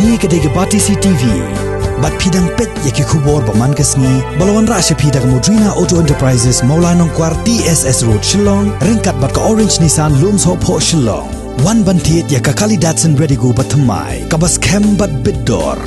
Ni kedai bati CCTV. Bat pidang pet yaki kubor paman kesni. Balawan rasya pidang Modrina Auto Enterprises Maulanong Kwar TSS Road Shillong. Ringkat bat ka Orange Nissan Looms Hope Ho Shillong. Wan bantiet yaka kali Datsun ready go batamai. Kabas kem bat bidor.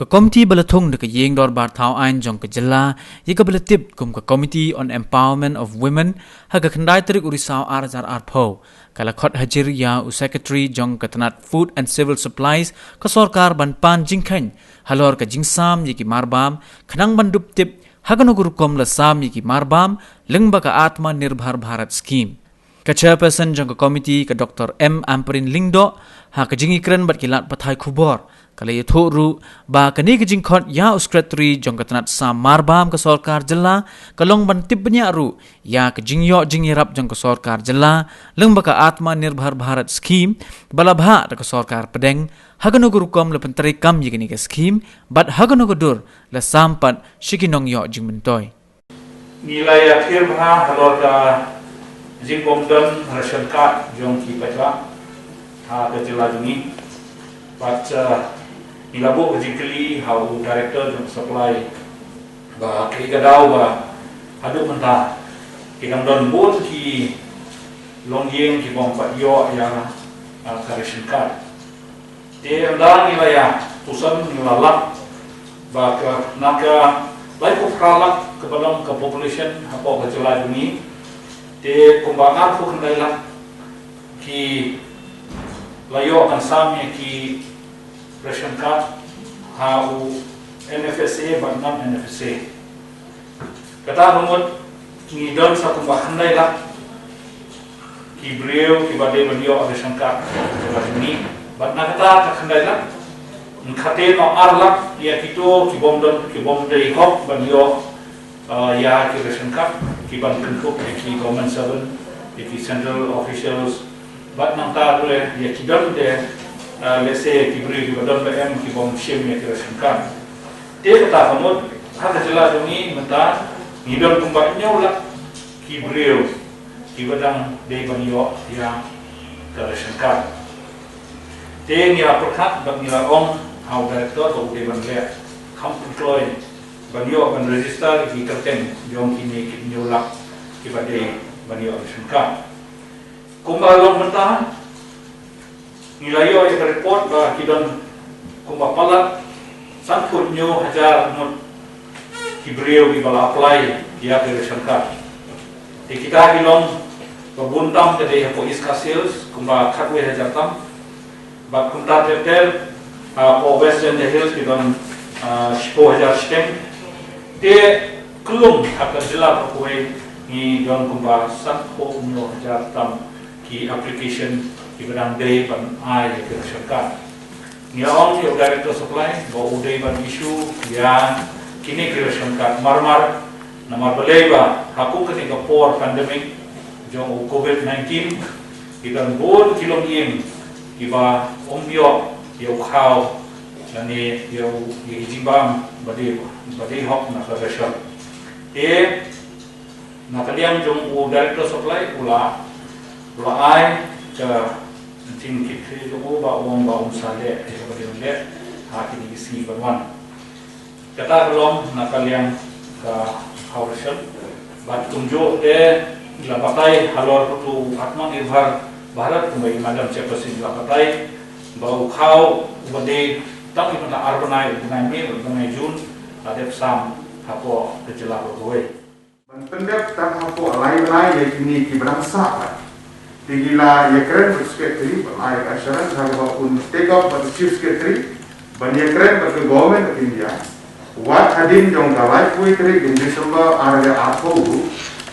Ka komiti balathong de ka yeng dor bar thau ain jong ka jilla ye ka balatip kum ka Committee on Empowerment of Women ha ka khandai tarik urisau arzar arpho kala khot hajir ya u secretary jong ka Tnat Food and Civil Supplies ka sarkar banpan Jingkheiñ Halor ka Jingsam ye ki Marbam khnang bandup tip ha ka nugur kom la sam ye ki Marbam lengba ka Atma Nirbhar Bharat scheme ka chairperson jong ka committee ka Dr. M Amperin Lingdo ha ka jingikren bat kilat pathai khubor kala ye thoru ba kani ka jingkhot ya secretary jong ka Tnat sam Marbam ka sarkar jilla kalong ban tibnya ru ya ka jingyo jingirap jong ka sarkar jilla lengba ka Atma Nirbhar Bharat scheme balabha ka sarkar pedeng hagano gurukom le pentari kam ye kini ka scheme bat hagano gudur la sampat shikinong yo jingmentoy nilai akhir bha halor ka Jingsam ration card jong ki pacha ha ka jilla jungi baca nilabo basically how director jong supply ba ki gadau ba hadu menta ki dang don bon ki long yeng ki bom pat yo ya ka ration card te anda nilaya pusan nilalak ba ka naka lai ko pralak ke balong ke population apo ka jilla jungi te kumbangan fu kendala ki layo kan samye ki ration card hau NFSA but non NFSA kata numut ki don sa kumbangan la ki breu ki bade layo ration card ni but na kata khandai la khate no arlak ya kito ki bom dei hok banyo ya ki ration card ki ban kuntuk ki government servant ki central officials but nang ta dule ya ki don de let's say ki bri ki badon BM ki bom shim ya ki ration card te kata kamut ha ka jela dungi menta ni don kumba nyaula ki breu ki badang de banyo ya ki ration card te ni apakhat bang ni la ong how director to de ban le kam employ banyo ban register ki kerten jong kini ki nyulak ki bade banyo ration card kumba long bertahan nilayo yang report ba kidon kumba palat sangkut nyo hajar mut ki breu ki bala apply ya ke ration card te kita bilong babuntam ke de po iska sales kumba khatwe hajar tam ba kunta tetel po western the hills kidon shipo hajar steng te kelum akan jela pokoi ni don kumba sangko nyo hajar tam ki application ki badang day ban ai ke ration card ni on ki director supply bo uday ban issue ya kini ki ration card marmar namar baleba haku ke Singapore pandemic jong COVID-19 idan bon kilong yin iba ombyo yo khao nani yo Jingsam bade hok na ration na kalian jong director supply ula ai ke tin kitri jo ba sale e ko de le ha kini si barwan kata belum na kalian ka hausan bat tunjo de la batai halor tu Atma Nirbhar Bharat kumai madam chairperson la batai bau khau bade tak ipana arbanai dengan me dengan Jun adep sam hapo kejela boi pendek tak hapo lai ya kini ki berangsa tigila ya keren secretary balai assurance harga pun take up by the chief secretary ban ya keren by the government of India wat hadin jong galai pui kri in December area apo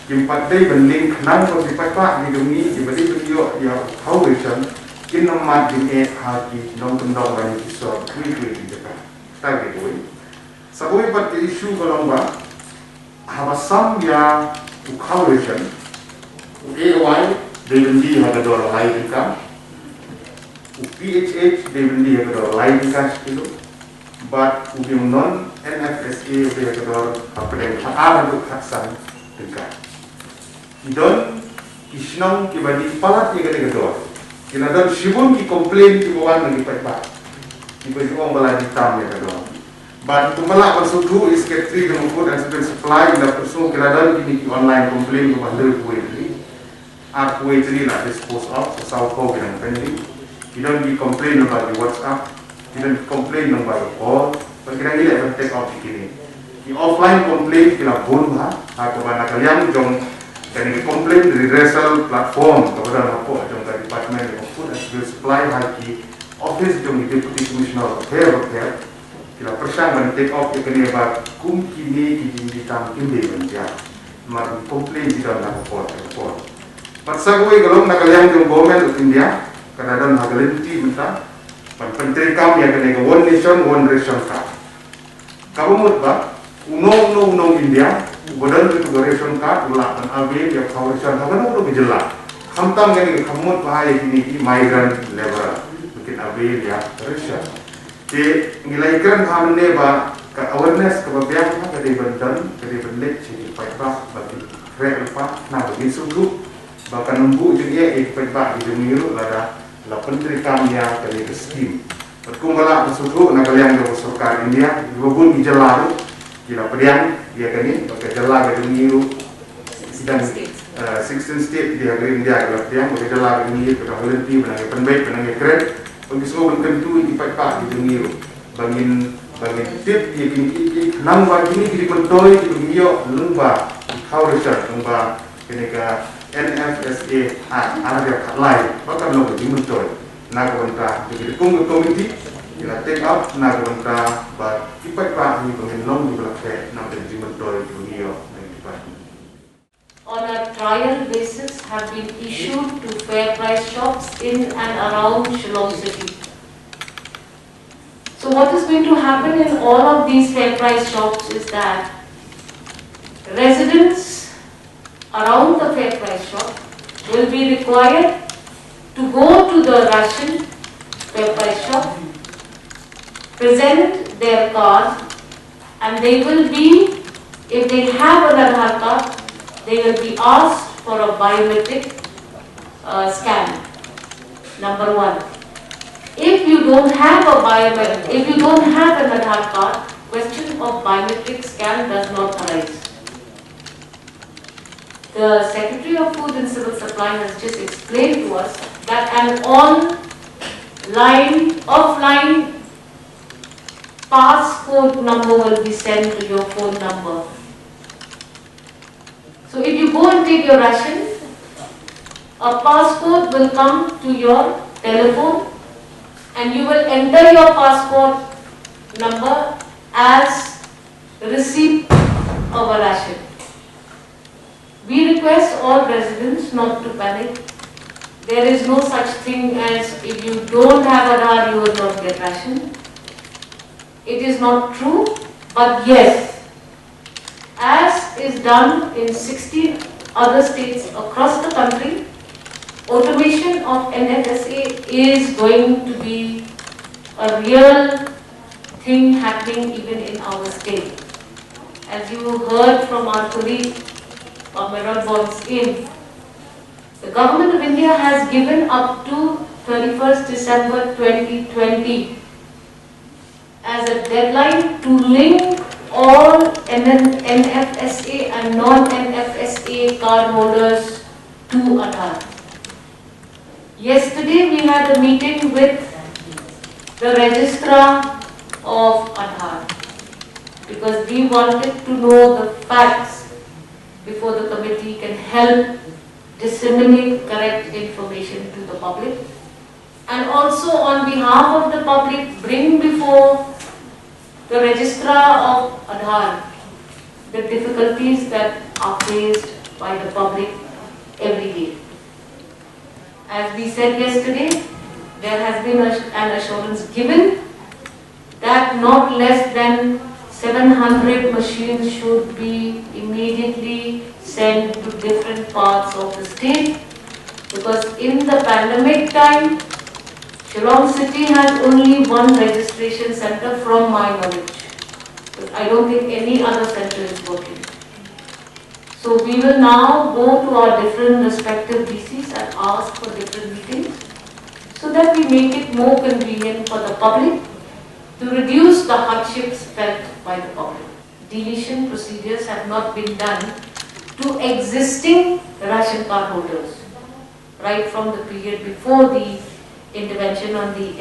kim patai ban link nan ko dipata ni dumi di badi video ya how vision kin nomad din e haki non tundong ban iso kri di depan target boy sabui pat issue golongba habasam ya ukhawishan AY they will be have a dollar live income. PHH they will be have a dollar live income kilo, but we non NFSA they have a dollar happening. Apa tu haksan income? Idon isnong kibadi palat yang kena dollar. Kena dollar shibun ki complain ki bawan lagi payah. Ibu juga balai hitam ya kalau. But kumala bersudu is ketri dengan food and supply in the person keladan ini online komplain ke bandar kue ini. Kue ini nak dispose of sesau kau yang pending. You don't be complain about the WhatsApp. You don't complain about the call. Perkiraan ini akan take off begini. The offline complaint kila pun kepada kalian jom kini komplain dari resell platform kepada apa jom dari department of food and supply haki office jom deputy commissioner of health kila persang dan take off kini about kum kini hitam kini menja mar komplain di dalam report. Parsagui kalau nak kalian jom government of India kadang hagalenti minta menteri kami yang kini one nation one ration card. Kamu mutba unong India badan itu ration card ulah dan abe yang kau ration card kan udah berjelas. Kamtam kini kamu bahaya kini migrant labor mungkin abe ya ration. Jadi nilai keren hamne ba awareness kebabian kadai bandan kadai benlek jadi paipa bagi relevan nah bagi suku bahkan nembu jadi paipa di demiru lada la menteri kami yang kadai skim. Berkumpullah suku nak kalian dari surkar India dibubun di jelaru kira pediang dia kini pakai jelar ke demiru dan 16 state dia kering dia kalau pediang pakai jelar ke demiru pada volunteer benang penbaik benang keren bagi semua bentuk di paipa di demiru bangin tip dia kini nambah kini di pentoi di demiru lembah kau research lembah kini ke NFSA ada kat lain bahkan lo di mentoi nak benda jadi komiti kita take up nak benda but ipat pak ni pengen long di belakang nak jadi mentoi di dunia on a trial basis have been issued to fair price shops in and around Shillong City. So what is going to happen in all of these fair price shops is that residents around the fair price shop will be required to go to the ration fair price shop, present their card, and they will be, if they have an Aadhaar card, they will be asked for a biometric scan. Number one. If you don't have an Aadhaar card, question of biometric scan does not arise. The Secretary of Food and Civil Supply has just explained to us that an offline passcode number will be sent to your phone number. So if you go and take your ration, a passcode will come to your telephone and you will enter your passport number as receipt of a ration. We request all residents not to panic. There is no such thing as if you don't have Aadhaar, you will not get ration. It is not true, but yes, as is done in 60 other states across the country, automation of NFSA is going to be a real thing happening even in our state. As you heard from our colleague, Marbam, the Government of India has given up to 31st December 2020 as a deadline to link all NFSA and non-NFSA card holders to Aadhaar. Yesterday we had a meeting with the registrar of Aadhaar because we wanted to know the facts before the committee can help disseminate correct information to the public, and also on behalf of the public bring before the registrar of Aadhaar the difficulties that are faced by the public every day. As we said yesterday, there has been an assurance given that not less than 700 machines should be immediately sent to different parts of the state, because in the pandemic time, Shillong City has only one registration center from my knowledge. But I don't think any other center is working. So we will now go to our different respective DCs and ask for different meetings so that we make it more convenient for the public to reduce the hardships felt by the public. Deletion procedures have not been done to existing ration card holders, right from the period before the intervention on the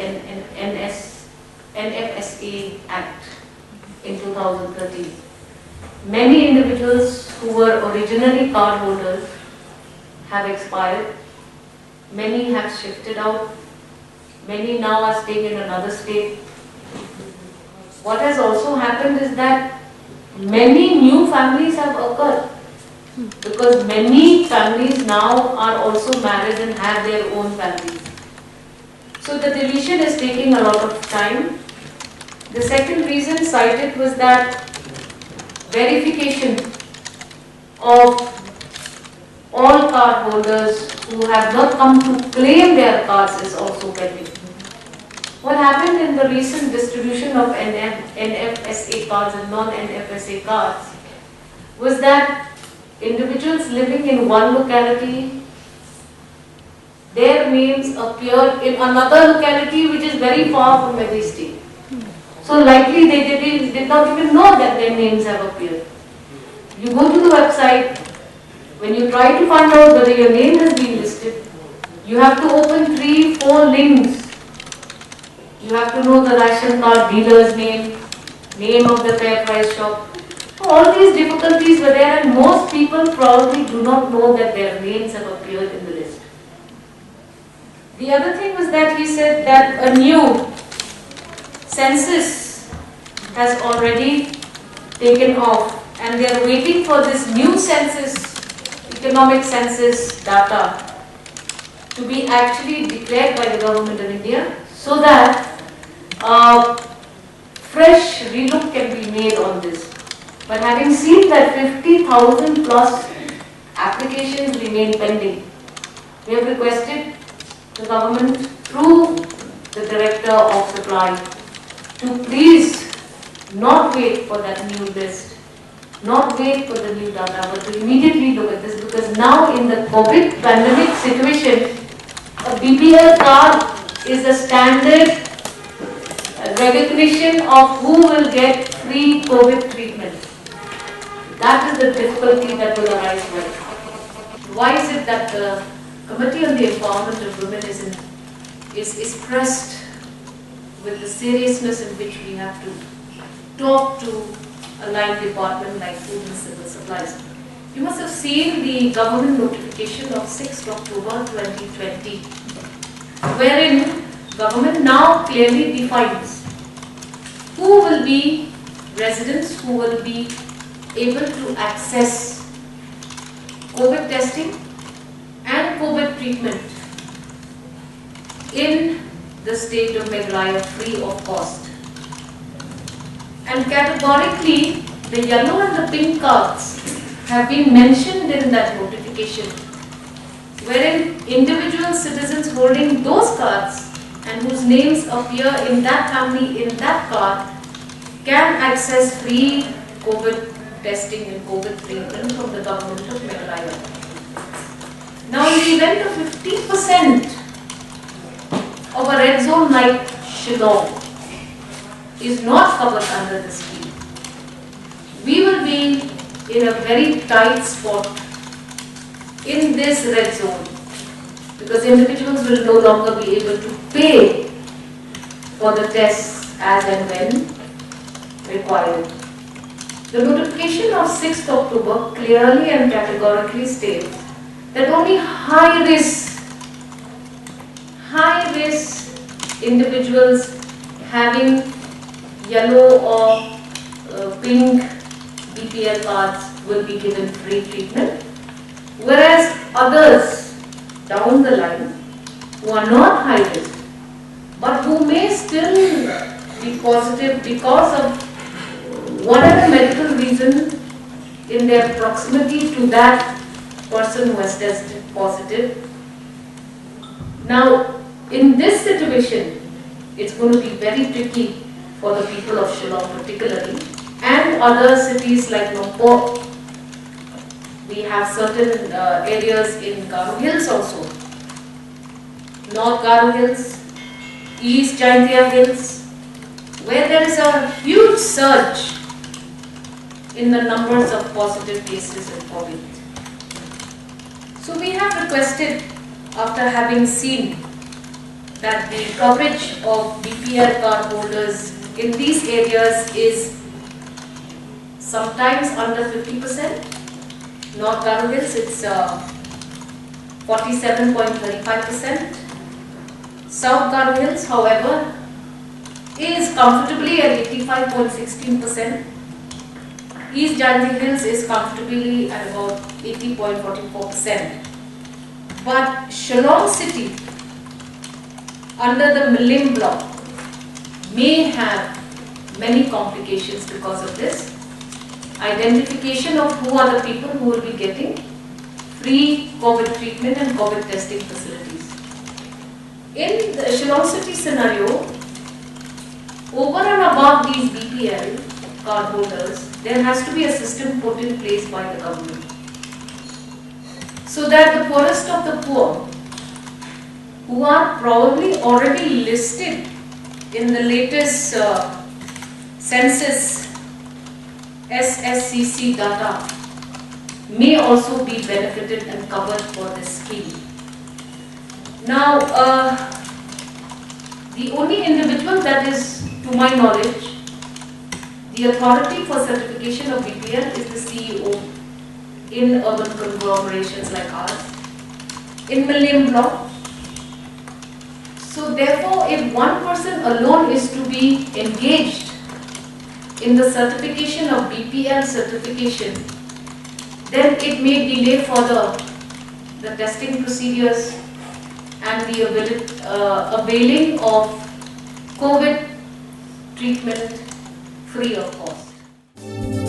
NFSA Act in 2013. Many individuals who were originally card holders have expired. Many have shifted out. Many now are staying in another state. What has also happened is that many new families have occurred, because many families now are also married and have their own families. So the deletion is taking a lot of time. The second reason cited was that verification of all card holders who have not come to claim their cards is also pending. What happened in the recent distribution of NFSA cards and non-NFSA cards was that individuals living in one locality, their names appeared in another locality which is very far from where they stay. So likely they did not even know that their names have appeared. You go to the website, when you try to find out whether your name has been listed, you have to open 3-4 links. You have to know the ration card dealer's name of the fair price shop. All these difficulties were there, and most people probably do not know that their names have appeared in the list. The other thing was that he said that a new census has already taken off, and they are waiting for this new census, economic census data, to be actually declared by the government of India, so that fresh relook can be made on this. But having seen that 50,000 plus applications remain pending, we have requested the government through the Director of Supply to please not wait for that new list, not wait for the new data, but to immediately look at this, because now in the COVID pandemic situation, a BPL card is a standard recognition of who will get free COVID treatment. That is the difficulty that will arise with. Why is it that the Committee on the Empowerment of Women is pressed with the seriousness in which we have to talk to a line department like Food and Civil Supplies? You must have seen the government notification of 6th October 2020, wherein government now clearly defines who will be residents who will be able to access COVID testing and COVID treatment in the state of Meghalaya free of cost. And categorically, the yellow and the pink cards have been mentioned in that notification, wherein individual citizens holding those cards and whose names appear in that family in that card can access free COVID testing and COVID treatment from the government of Meghalaya. Now, in the event of 50% of a red zone like Shillong is not covered under the scheme, we will be in a very tight spot in this red zone, because individuals will no longer be able to pay for the tests as and when required. The notification of 6th October clearly and categorically states that only high risk individuals having yellow or pink BPL cards will be given free treatment, whereas others down the line who are not high risk but who may still be positive because of whatever medical reason in their proximity to that person who has tested positive. Now, in this situation, it's going to be very tricky for the people of Shillong particularly, and other cities like Nongpor. We have certain areas in Garo Hills also, North Garo Hills, East Jaintia Hills, where there is a huge surge in the numbers of positive cases of COVID. So we have requested, after having seen that the coverage of BPL card holders in these areas is sometimes under 50%. North Garo Hills, it's 47.35%. South Garo Hills, however, is comfortably at 85.16%. East Jingkheiñ Hills is comfortably at about 80.44%. But Shillong City, under the Marbam block, may have many complications because of this. Identification of who are the people who will be getting free COVID treatment and COVID testing facilities. In the Shillong City scenario, over and above these BPL card holders, there has to be a system put in place by the government, so that the poorest of the poor, who are probably already listed in the latest census SSCC data, may also be benefited and covered for this scheme. Now, the only individual that is, to my knowledge, the authority for certification of BPL is the CEO in urban conglomerations like ours, in Marbam block. So therefore, if one person alone is to be engaged in the certification of BPL certification, then it may delay further the testing procedures and the availing of COVID treatment free of cost.